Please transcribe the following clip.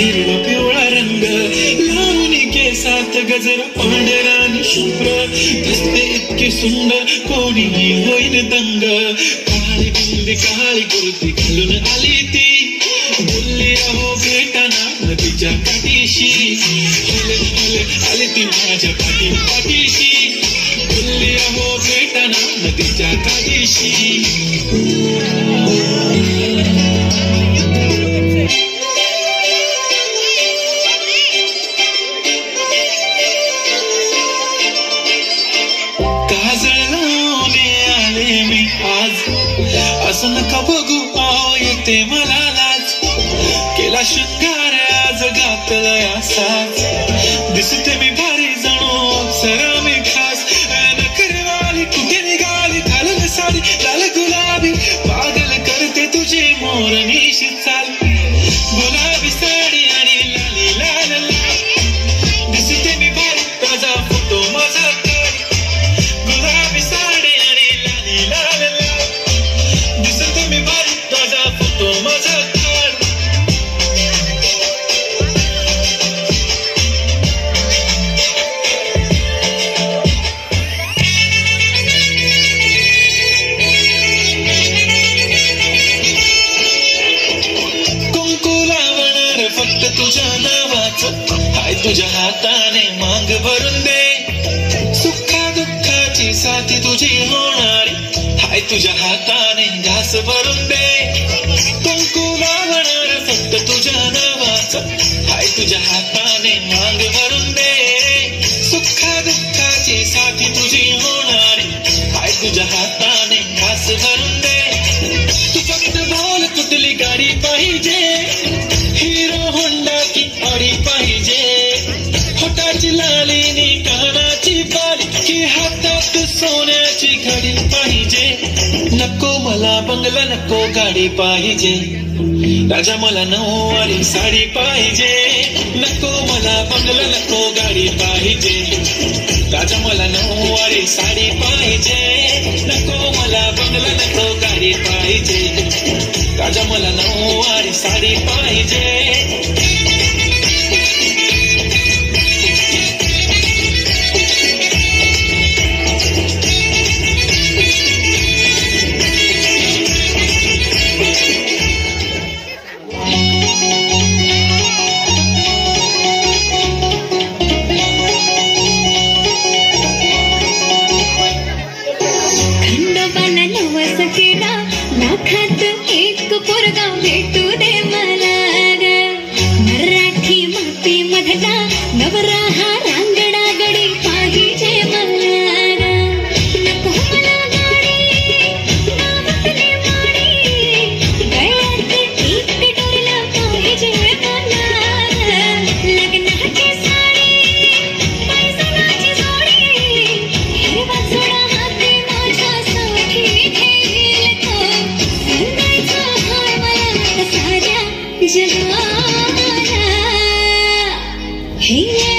हिरवा पिवळा रंग लावून केसात गजर पांढरा आणि शुभ्र दिसते इतके सुंदर कोणीही होईन दंग काळी बिंदी काळी कुर्ती घालून आली ती बोलली अहो भेटाना नदीच्या काठीशी आली ती माझ्या पाठीशी बोलली अहो भेटाना नदीच्या काठीशी असं नका बघू पाव येते मला लाज केला शृंगार आज घातलाय असाच दिसते मी भारी जणू सरा मी खास नखरवाली कुठे निघाली घालून साडी लाल गुलाबी पागल करते तुझी मोरनीशी चाल गुलाबी साडी आणि लाली लाल लाल दिसते मी भारी ताजा फोटो माझा गुलाबी साडी आणि लाली लाल लाल तुझ्या नावाचं हाय तुझ्या हाताने मांग भरून दे सुखा दुःखाची साथी तुझी होणारी हाय तुझ्या हाताने घास भरून दे कुंकू लावणार फक्त तुझ्या नावाचं हाय तुझ्या हाताने मांग भरून दे सुखा दुःखाची साथी तुझी होणारी हाय तुझ्या हाताने घास भरून दे तू फक्त बोल कुठली गाडी पाहिजे हिरो होंडा की गाडी पाहिजे होटाची लालीनी कानाची बाली की हातात सोन्याची घडी पाहिजे नको मला बंगला नको गाडी पाहिजे राजा मला नऊवारी साडी पाहिजे नको मला बंगला नको गाडी पाहिजे राजा मला नऊवारी साडी पाहिजे नको मला बंगला नको गाडी पाहिजे राजा मला नऊवारी साडी पाहिजे लाखात एक पोरगा भेटू दे मला मराठी माती मधला नवरा हा रांगडा गडी पाहिजे मला नको मला गाडी नावातली माडी गळ्यात एक डोरला पाहिजे मला लग्नाची साडी पैसनाची जोडी हिरवा चोळा हाती माझ्यासाठी जगाना हे